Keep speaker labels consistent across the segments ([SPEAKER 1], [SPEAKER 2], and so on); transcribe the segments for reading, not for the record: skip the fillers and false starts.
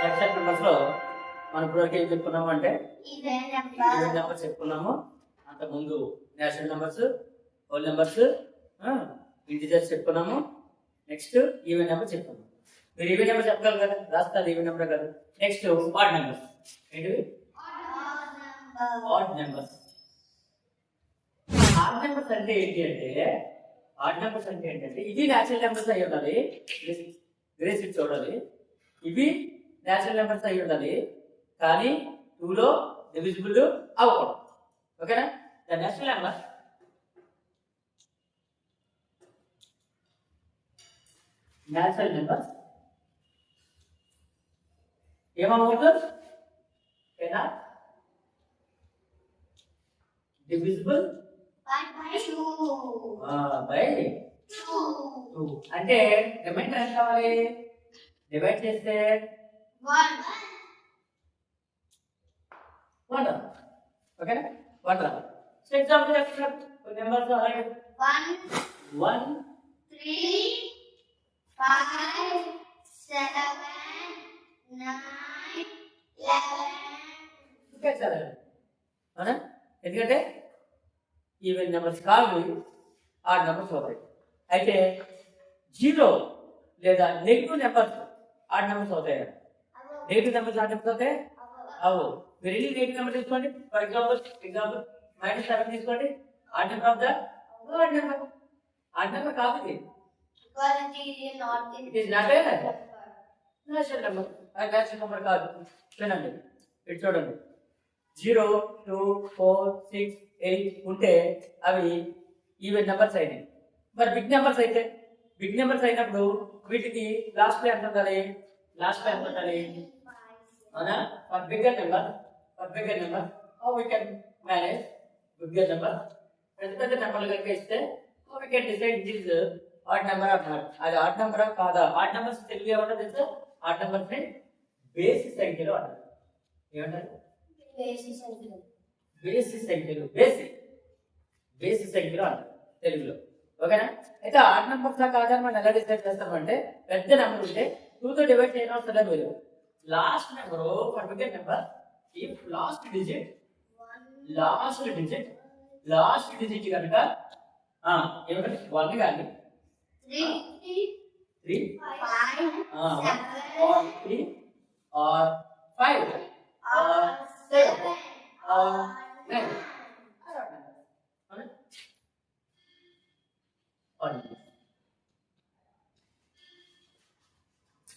[SPEAKER 1] Except numbers లో మనం ఇప్పటివరకు ఏం చెప్పుకున్నాము అంటే ఈవెన్ నెంబర్స్ చెప్పుకున్నాము. అంతకుముందు natural numbers, whole numbers, integers చెప్పుకున్నాము. నెక్స్ట్ ఈవెన్ నెంబర్ చెప్పుకున్నాము. మీరు ఈవెన్ నెంబర్ చెప్పగలరు కదా, రాస్తారు ఈవెన్ నెంబర్ కదా. Next odd numbers. ఏంటివి? Odd numbers. ఆడ్ నెంబర్స్ అంటే ఏంటి అంటే, ఆడ్ నెంబర్స్ అంటే ఏంటంటే ఇది నేచురల్ నెంబర్స్ అయి ఉండాలి, గ్రేస్ ఇట్ చూడాలి. ఇవి నేచురల్ నెంబర్స్ అయి ఉండాలి, కానీ 2లో డివిజిబుల్ అవ్వకూడదు. ఓకేనా? ద నేచురల్ నెంబర్ ఏమవ్వకూడదు? ఓకేనా? Divisible by 2. అంటే రిమైండర్ ఎంత కావాలి? డివైడ్ చేస్తే 1. ఓకేనా? 1 రావాలి. సో ఎగ్జాంపుల్ చెప్తున్నాను, నెంబర్స్ అలాగే 1
[SPEAKER 2] 3 5 7 9 11.
[SPEAKER 1] ఓకే చదవండి. అవునా? ఎందుకంటే ఈవెన్ నెంబర్స్ కాదు, ఆడ్ నెంబర్స్ అవుతాయి. అయితే 0 లేదా నెగిటివ్ నెంబర్స్ ఆడ్ నెంబర్స్ అవుతాయి. నెగిటివ్ నెంబర్స్ ఆడ్ నెంబర్స్ అవుతాయి అవు. మీరు ఎన్ని నెగిటివ్ నెంబర్ తీసుకోండి. ఫర్ ఎగ్జాంపుల్ -7 తీసుకోండి. Odd number of the odd number. Odd number కాదు ఇది. It is not a natural number. అది నేచురల్ నెంబర్ కాదు. వినండి, ఇటు చూడండి. 0 2 4 6 8 ఉంటే అవి ఈవెన్ నెంబర్స్ అయినాయి. మరి బిగ్ నెంబర్స్ అయితే, బిగ్ నెంబర్స్ అయినప్పుడు వీటికి లాస్ట్ లో ఎంత ఉండాలి? లాస్ట్ లో ఎంత ఉండాలి? అవునా? For bigger number how we can manage bigger number? పెద్ద పెద్ద నెంబర్లు కనుక ఇస్తే how we can decide this odd number or not. అది ఆడ్ నెంబర్ కాదా? ఆడ్ నెంబర్స్ తెలుగు ఏమంటారు తెలుసా? ఆడ్ నెంబర్స్ ని బేసి సంఖ్యలో అంటారు. ఏమంటారు? బేసి సంఖ్యలు. బేసి సంఖ్యలో అంటారు తెలుగులో. ఓకేనా? అయితే ఆడ్ నెంబర్స్ కాదని మనం ఎలా డిసైడ్ చేస్తామంటే, పెద్ద నెంబర్ ఉంటే 2తో డివైడ్ చేయడం వస్తుంది. మీరు last number for bigger number, if last digit కనుక ఏమంటే 1 కానీ 3 or 3 or 5 or 7 or 9.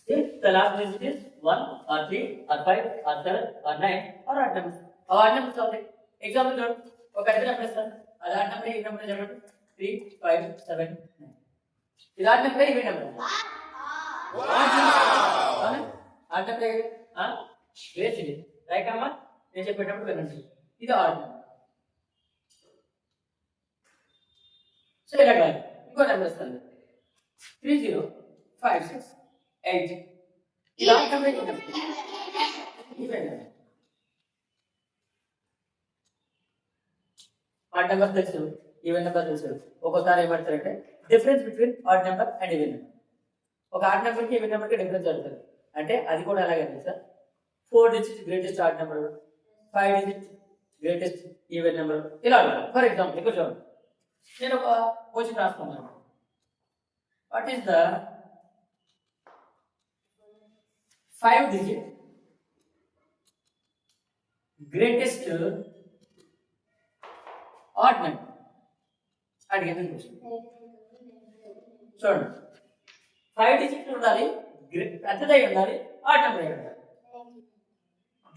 [SPEAKER 1] If the last digit is 1 or 3 or 5 or 7 or 9 or odd numbers. Odd numbers అవుతాయి. ఎగ్జాంపుల్ చూడండి, ఒక పెద్ద నెంబర్ ఇస్తాను. అది ఆడ్ నెంబర్, ఈ నెంబర్ చెప్పండి. 3 5 7 9. ఇది odd number, even number. Odd number base ఇది. రైట్ అమ్మా? నేను చెప్పేటప్పుడు వినండి. ఇది ఆడ్ నెంబర్. సో ఇలా కాదు, ఇంకో నెంబర్ ఇస్తాను. 3 0 5 6 8. ఇది odd number, even number. Odd number తెలుసు, ఈవెన్ నెంబర్ తెలుసు. ఒక్కోసారి ఏమంటారంటే difference between odd number and even number. ఒక ఆడ్ నెంబర్ కి ఈవెన్ నెంబర్ కి డిఫరెన్స్ అడుగుతుంది. అంటే అది కూడా అలాగే sir. 4 digit greatest odd number, 5 digit greatest even number, ఇలా అడుగుతారు. ఫర్ ఎగ్జాంపుల్ ఇక్కడ చూడండి, నేను ఒక క్వశ్చన్ రాస్తున్నాను. What is the 5 digit greatest odd number అడిగాను క్వశ్చన్. చూడండి, 5 డిజిట్ ఉండాలి, పెద్దదై ఉండాలి, ఆడ్ నెంబర్ అయి ఉండాలి.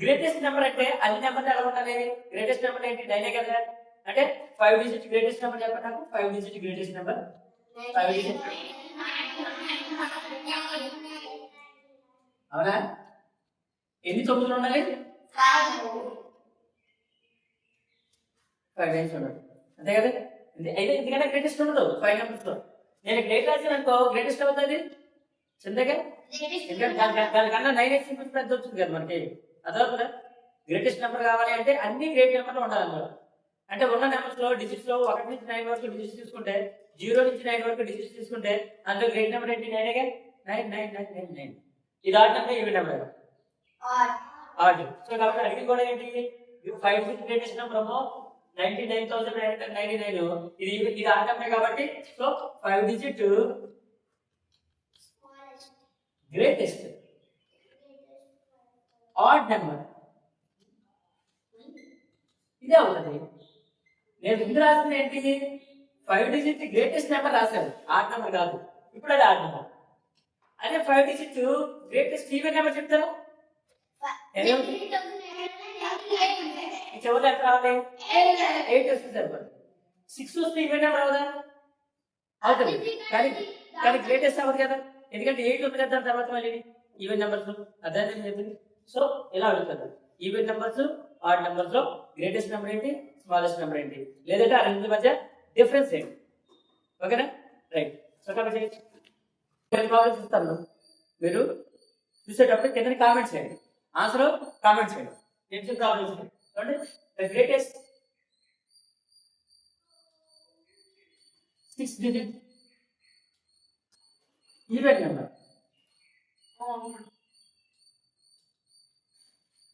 [SPEAKER 1] గ్రేటెస్ట్ నెంబర్ అంటే అన్ని నెంబర్ ఎలా ఉండాలి? గ్రేటెస్ట్ నెంబర్ ఏంటి? 9 కదా. అంటే 5 డిజిట్ గ్రేటెస్ట్ నెంబర్ చెప్పండి నాకు. 5 డిజిట్ గ్రేటెస్ట్ నెంబర్ 5 డిజిట్. అవునా? ఎన్ని 9లు ఉండాలి? 5 9 ఉండాలి, అంతే కదా. అయితే ఎందుకంటే గ్రేటెస్ట్ ఉండదు 5 నెంబర్స్ లో. నేను గ్రేట్ రాసాను అనుకో, గ్రేటెస్ట్ అవుతుంది చింతగా. దానికన్నా 9x పెద్ద వచ్చింది కదా మనకి. అదవుతుందా? గ్రేటెస్ట్ నెంబర్ కావాలి అంటే అన్ని గ్రేట్ నెంబర్లు ఉండాలన్నమాట. అంటే ఉన్న నెంబర్స్ లో డిజిట్స్ లో 1 నుంచి 9 వరకు డిజిట్స్ తీసుకుంటే, 0 నుంచి 9 వరకు డిజిట్స్ తీసుకుంటే అందులో గ్రేట్ నెంబర్ ఏంటి? 9 9 9 9 9. ఇది odd number, even number.
[SPEAKER 2] odd.
[SPEAKER 1] Odd. So కాబట్టి అడిగింది కూడా ఏంటి 5 డిజిట్ గ్రేటెస్ట్ నెంబర్ ఏమో 99,999. ఇది ఆడ్ నెంబర్ కాబట్టి so 5 digit
[SPEAKER 2] Smallest.
[SPEAKER 1] Greatest odd number ఇదే అవుతుంది. నేను ముందు రాసింది ఏంటి 5 డిజిట్ గ్రేటెస్ట్ నెంబర్ రాశాను, ఆడ్ నెంబర్ కాదు. ఇప్పుడు అది ఆడ్ నెంబర్. అదే 5 డిజిట్ గ్రేటెస్ట్ ఈవెన్ నెంబర్ చెప్తారా? ఏమవుతుంది? ఈ చివరిలో ఎంత రావాలి? 8 వస్తుంది సరిపడు. 6 వస్తే ఈవెన్ నెంబర్ అవుదా? అవుతుంది. కానీ గ్రేటెస్ట్ అవ్వదు కదా, ఎందుకంటే 8 ఉంది కదా దాని తర్వాత మళ్ళీ ఈవెన్ నెంబర్స్. అదే నేను చెప్పింది. సో ఇలా అడుగుతారు ఈవెన్ నెంబర్స్ ఆడ్ నెంబర్స్ లో గ్రేటెస్ట్ నెంబర్ ఏంటి, స్మాలెస్ట్ నెంబర్ ఏంటి, లేదంటే ఆ రెండు మధ్య డిఫరెన్స్ ఏంటి. ఓకేనా? రైట్. సో కాబట్టి ప్రాబ్లమ్స్ ఇస్తాను, మీరు చూసేటప్పుడు కింద కామెంట్స్ చేయండి, ఆన్సర్ కామెంట్స్ చేయండి. ఏం ప్రాబ్లమ్స్ చూడండి. Greatest 6 digit even number.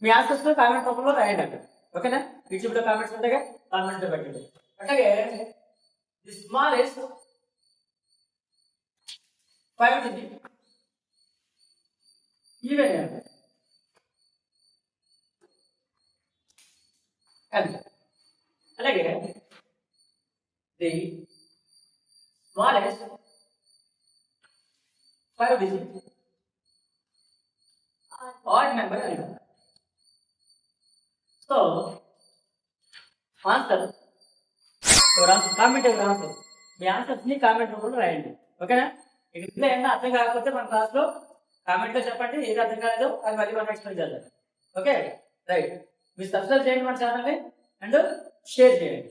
[SPEAKER 1] మీ ఆన్సర్స్ కామెంట్ రూపంలో రాయండి అక్కడ. ఓకేనా? యూట్యూబ్ లో కామెంట్స్ ఉంటాయి, కామెంట్స్ లో పెట్టండి. అట్లాగే the smallest 5 digit even number. అలాగే the smallest 5 digit odd number అంటారు. సో ఆన్సర్ కామెంట్ ఆన్సర్, మీ ఆన్సర్స్ ని కామెంట్ రూపంలో రాయండి. ఓకేనా? ఇంట్లో ఏమన్నా అర్థం కాకపోతే మన క్లాస్ లో కామెంట్ లో చెప్పండి, ఏది అర్థం కాలేదో అది మళ్ళీ మనం ఎక్స్ప్లెయిన్ చేద్దాం. Okay right. మీరు సబ్స్క్రైబ్ చేయండి మన ఛానల్ని అండ్ షేర్ చేయండి.